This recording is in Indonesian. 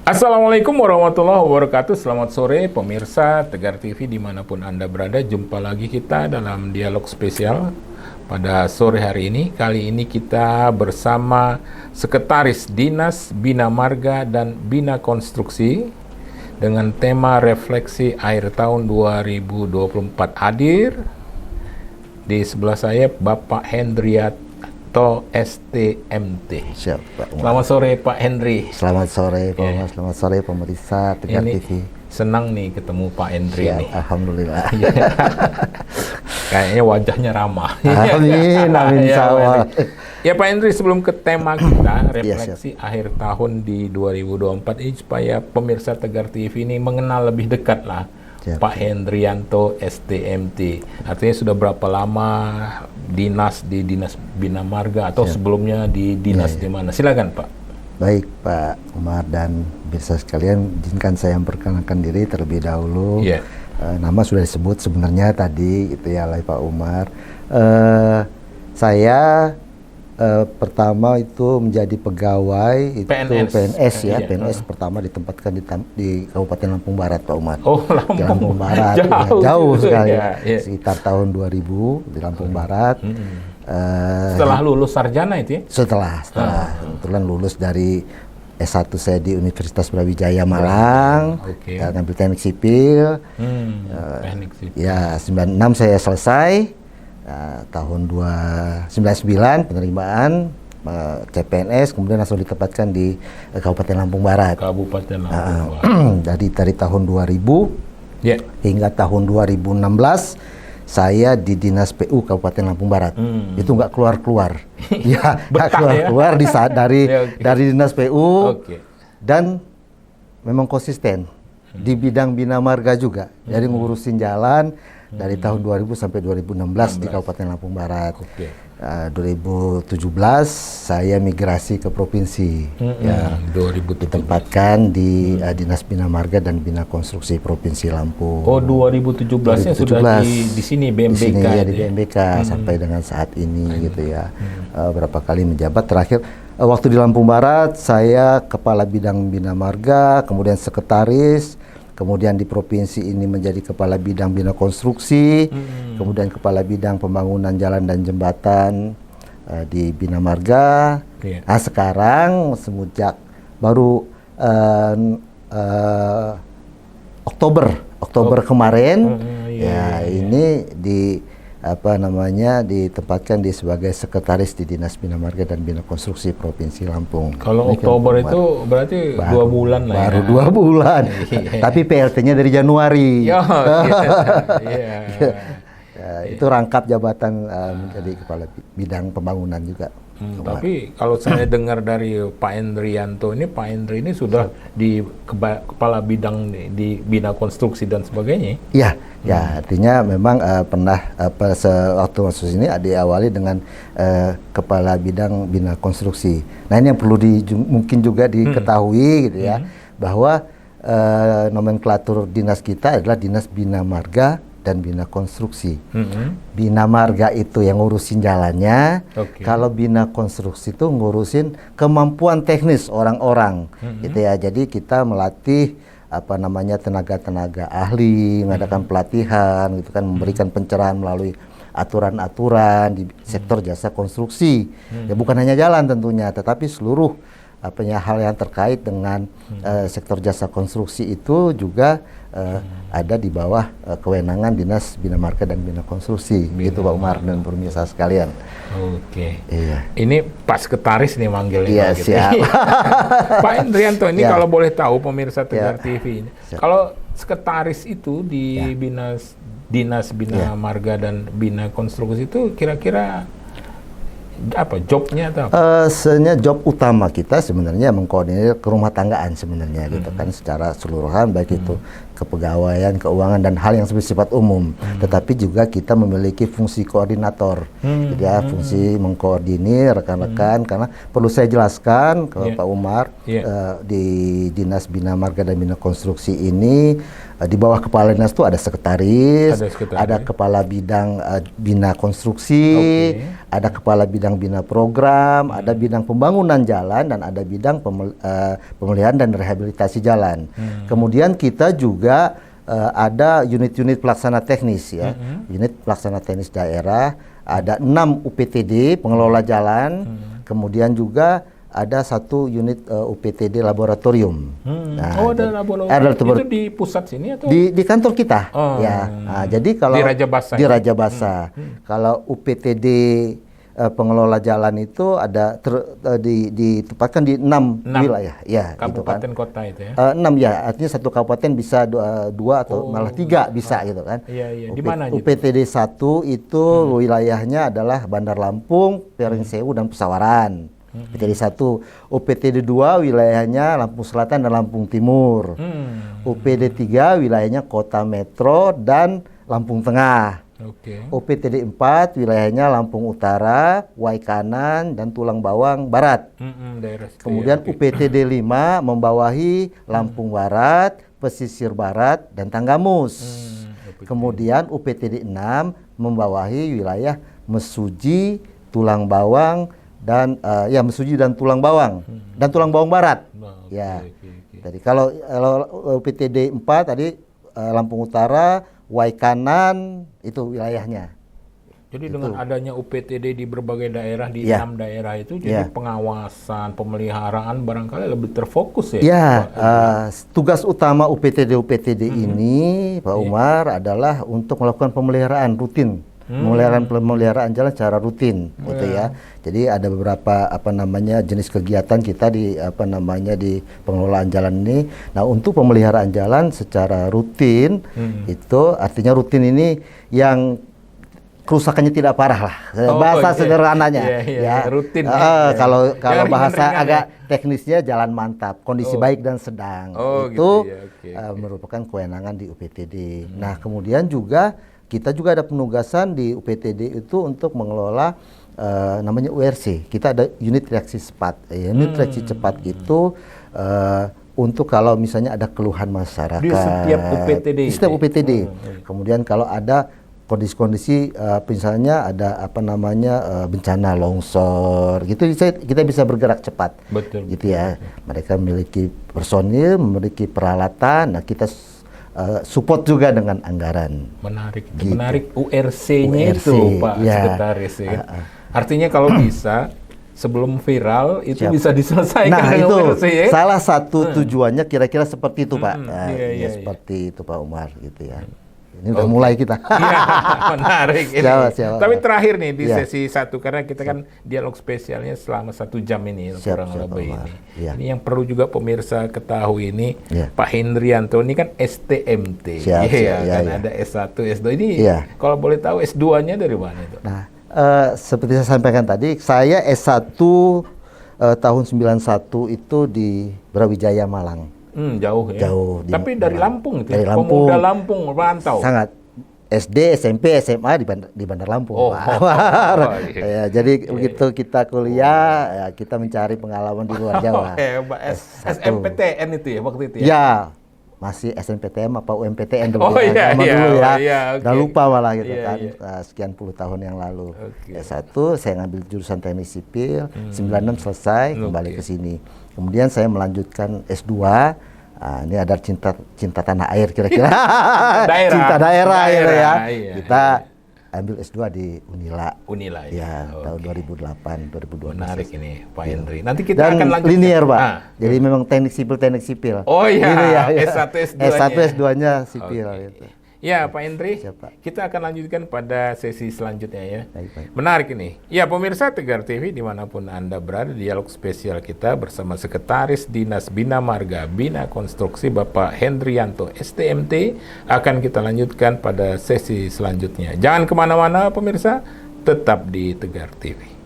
Assalamualaikum warahmatullahi wabarakatuh. Selamat sore pemirsa Tegar TV dimanapun Anda berada. Jumpa lagi kita dalam dialog spesial pada sore hari ini. Kali ini kita bersama Sekretaris Dinas Bina Marga dan Bina Konstruksi dengan tema refleksi akhir tahun 2024. Hadir di sebelah saya Bapak Hendrianto STMT. Siap, Pak Umar. Selamat sore Pak Hendri. Selamat sore Pak Umar. Selamat sore pemirsa Tegar TV. Senang nih ketemu Pak Hendri Siap, nih. Alhamdulillah. Kayaknya wajahnya ramah. Amin, amin insya Ya Pak Hendri, sebelum ke tema kita, refleksi akhir tahun di 2024 ini supaya pemirsa Tegar TV ini mengenal lebih dekat lah Pak Hendrianto STMT. Artinya sudah berapa lama dinas di Dinas Bina Marga atau sebelumnya di dinas di mana? Silakan Pak. Baik Pak Umar dan pemirsa sekalian, izinkan saya memperkenalkan diri terlebih dahulu. Nama sudah disebut sebenarnya tadi gitu ya oleh Pak Umar. Saya pertama itu menjadi pegawai itu PNS ya, PNS pertama ditempatkan di Kabupaten Lampung Barat Pak Umar. Oh, Lampung Barat jauh sekali, sekitar tahun 2000 di Lampung Barat. Setelah lulus sarjana itu ya? Setelah kebetulan lulus dari S1 saya di Universitas Brawijaya Malang, ngambil teknik sipil. Teknik sipil. Ya, 96 saya selesai. Tahun 99 penerimaan CPNS, kemudian langsung ditempatkan di Kabupaten Lampung Barat. Kabupaten Lampung Barat. Dari tahun 2000 hingga tahun 2016 saya di Dinas PU Kabupaten Lampung Barat. Itu nggak keluar-keluar. Ya, nggak keluar-keluar dari Dinas PU dan memang konsisten di bidang bina marga juga. Jadi ngurusin jalan dari tahun 2000 sampai 2016 di Kabupaten Lampung Barat. 2017 saya migrasi ke provinsi. 2017 ditempatkan di Dinas Bina Marga dan Bina Konstruksi Provinsi Lampung. Oh, 2017-nya sudah di sini BMBK. Di sini ya, di BMBK sampai dengan saat ini gitu ya. Berapa kali menjabat, terakhir waktu di Lampung Barat saya kepala bidang Bina Marga, kemudian sekretaris. Kemudian di provinsi ini menjadi kepala bidang bina konstruksi, kemudian kepala bidang pembangunan jalan dan jembatan di Bina Marga. Nah sekarang semenjak baru Oktober kemarin, ini ditempatkan ditempatkan sekretaris di Dinas Bina Marga dan Bina Konstruksi Provinsi Lampung. Kalau Oktober itu berarti 2 bulan lah. Baru 2 bulan. Tapi PLT-nya dari Januari. Itu rangkap jabatan menjadi kepala bidang pembangunan juga. Tapi kalau saya dengar dari Pak Hendrianto ini, Pak Hendri ini sudah di kepala bidang di bina konstruksi dan sebagainya. Iya, ya artinya memang pernah waktu masuk sini diawali dengan kepala bidang bina konstruksi. Nah ini yang perlu mungkin juga diketahui gitu ya, bahwa nomenklatur dinas kita adalah Dinas Bina Marga dan Bina Konstruksi. Bina Marga itu yang ngurusin jalannya, kalau Bina Konstruksi itu ngurusin kemampuan teknis orang-orang, gitu ya. Jadi kita melatih tenaga-tenaga ahli, mengadakan pelatihan, gitu kan, memberikan pencerahan melalui aturan-aturan di sektor jasa konstruksi. Ya bukan hanya jalan tentunya, tetapi seluruh hal yang terkait dengan sektor jasa konstruksi itu juga ada di bawah kewenangan Dinas Bina Marga dan Bina Konstruksi. Gitu Pak Umar dan pemirsa sekalian. Iya. Ini Pak Sekretaris nih manggilnya. Iya, gitu. siap. Pak Hendrianto ini kalau boleh tahu pemirsa Tegar TV ini. Kalau sekretaris itu di Dinas Bina Marga dan Bina Konstruksi itu kira-kira apa jobnya atau apa? Sebenarnya job utama kita sebenarnya mengkoordinir ke rumah tanggaan sebenarnya gitu kan, secara keseluruhan, baik itu kepegawaian, keuangan dan hal yang bersifat umum. Tetapi juga kita memiliki fungsi koordinator, jadi ya, fungsi mengkoordinir rekan-rekan. Karena perlu saya jelaskan ke Pak Umar, di Dinas Bina Marga dan Bina Konstruksi ini di bawah kepala dinas itu ada sekretaris, ada kepala bidang bina konstruksi, ada kepala bidang bina program, ada bidang pembangunan jalan, dan ada bidang pemeliharaan dan rehabilitasi jalan. Kemudian kita juga ada unit-unit pelaksana teknis ya, unit pelaksana teknis daerah, ada 6 UPTD pengelola jalan, kemudian juga ada 1 unit UPTD laboratorium. Nah, ada laboratorium. Itu di pusat sini atau di kantor kita? Ya. Nah, jadi kalau di Raja Basa. Kalau UPTD pengelola jalan itu ada ditempatkan di 6 wilayah, ya. Kabupaten gitu kan. Kota itu ya? 6 ya, artinya satu kabupaten bisa 2 atau malah 3 bisa gitu kan. Iya. Di mana UPTD 1 itu wilayahnya adalah Bandar Lampung, Pering Sewu dan Pesawaran. UPTD 1, UPTD 2 wilayahnya Lampung Selatan dan Lampung Timur. UPTD 3 wilayahnya Kota Metro dan Lampung Tengah. UPTD 4 wilayahnya Lampung Utara, Waikanan dan Tulang Bawang Barat. Kemudian UPTD 5 membawahi Lampung Barat, Pesisir Barat dan Tanggamus. Kemudian UPTD 6 membawahi wilayah Mesuji, Tulang Bawang dan Mesuji dan Tulang Bawang dan Tulang Bawang Barat. Tadi kalau UPTD 4 tadi Lampung Utara, Waikanan itu wilayahnya. Jadi dengan adanya UPTD di berbagai daerah, di 6 daerah itu, jadi pengawasan, pemeliharaan barangkali lebih terfokus ya? Tugas utama UPTD ini, Pak Umar, adalah untuk melakukan pemeliharaan rutin. Pemeliharaan jalan secara rutin gitu ya. Jadi ada beberapa jenis kegiatan kita di di pengelolaan jalan ini. Nah, untuk pemeliharaan jalan secara rutin itu artinya rutin ini yang kerusakannya tidak parah lah. Bahasa sederhananya rutin. Kalau bahasa agak teknisnya jalan mantap, kondisi baik dan sedang. Itu merupakan kewenangan di UPTD. Nah, kemudian juga kita juga ada penugasan di UPTD itu untuk mengelola namanya URC. Kita ada unit reaksi cepat. Unit reaksi cepat itu untuk kalau misalnya ada keluhan masyarakat. Di setiap UPTD. Di setiap UPTD. Kemudian kalau ada kondisi-kondisi misalnya ada bencana longsor gitu, kita bisa bergerak cepat. Betul. Gitu ya. Mereka memiliki personil, memiliki peralatan. Nah, kita support juga dengan anggaran. Menarik, gitu. Menarik URC-nya itu, Pak Sekretaris. Artinya kalau bisa sebelum viral itu bisa diselesaikan dengan itu URC ya? Salah satu tujuannya kira-kira seperti itu, Pak. Seperti itu, Pak Umar, gitu ya. Ini udah mulai kita. Menarik ini. Siapa. Tapi terakhir nih di sesi 1, karena kita kan dialog spesialnya selama 1 jam ini kurang lebih ini. Ini yang perlu juga pemirsa ketahui ini, Pak Hendrianto ini kan STMT. Ada S1, S2 ini. Kalau boleh tahu S2-nya dari mana itu? Nah, seperti saya sampaikan tadi, saya S1 tahun 91 itu di Brawijaya Malang. Jauh ya. Tapi dari Lampung itu. Dari Lampung. Pemuda Lampung merantau. Sangat. SD, SMP, SMA di Bandar Lampung. Jadi begitu kita kuliah, kita mencari pengalaman di luar Jawa. SMPTN itu ya waktu itu ya? Ya, masih SNPTN apa UMPTN dulu ya. Udah lupa malah gitu kan. Sekian puluh tahun yang lalu. S1 saya ngambil jurusan teknik sipil, 96 selesai, kembali ke sini. Kemudian saya melanjutkan S2. Ini ada cinta tanah air kira-kira. Cinta daerah gitu ya. Kita ambil S2 di Unila. Ya, tahun 2008, 2012. Menarik ini, Pak Hendri. Nanti kita akan lanjutkan. Linear, Pak. Jadi memang teknik sipil. Oh iya, gitu ya. S1, S2-nya. S1, S2-nya sipil gitu. Ya, Pak Hendri, kita akan lanjutkan pada sesi selanjutnya ya. Baik. Menarik ini. Ya, pemirsa Tegar TV dimanapun Anda berada, dialog spesial kita bersama Sekretaris Dinas Bina Marga Bina Konstruksi Bapak Hendrianto STMT akan kita lanjutkan pada sesi selanjutnya. Jangan kemana-mana pemirsa, tetap di Tegar TV.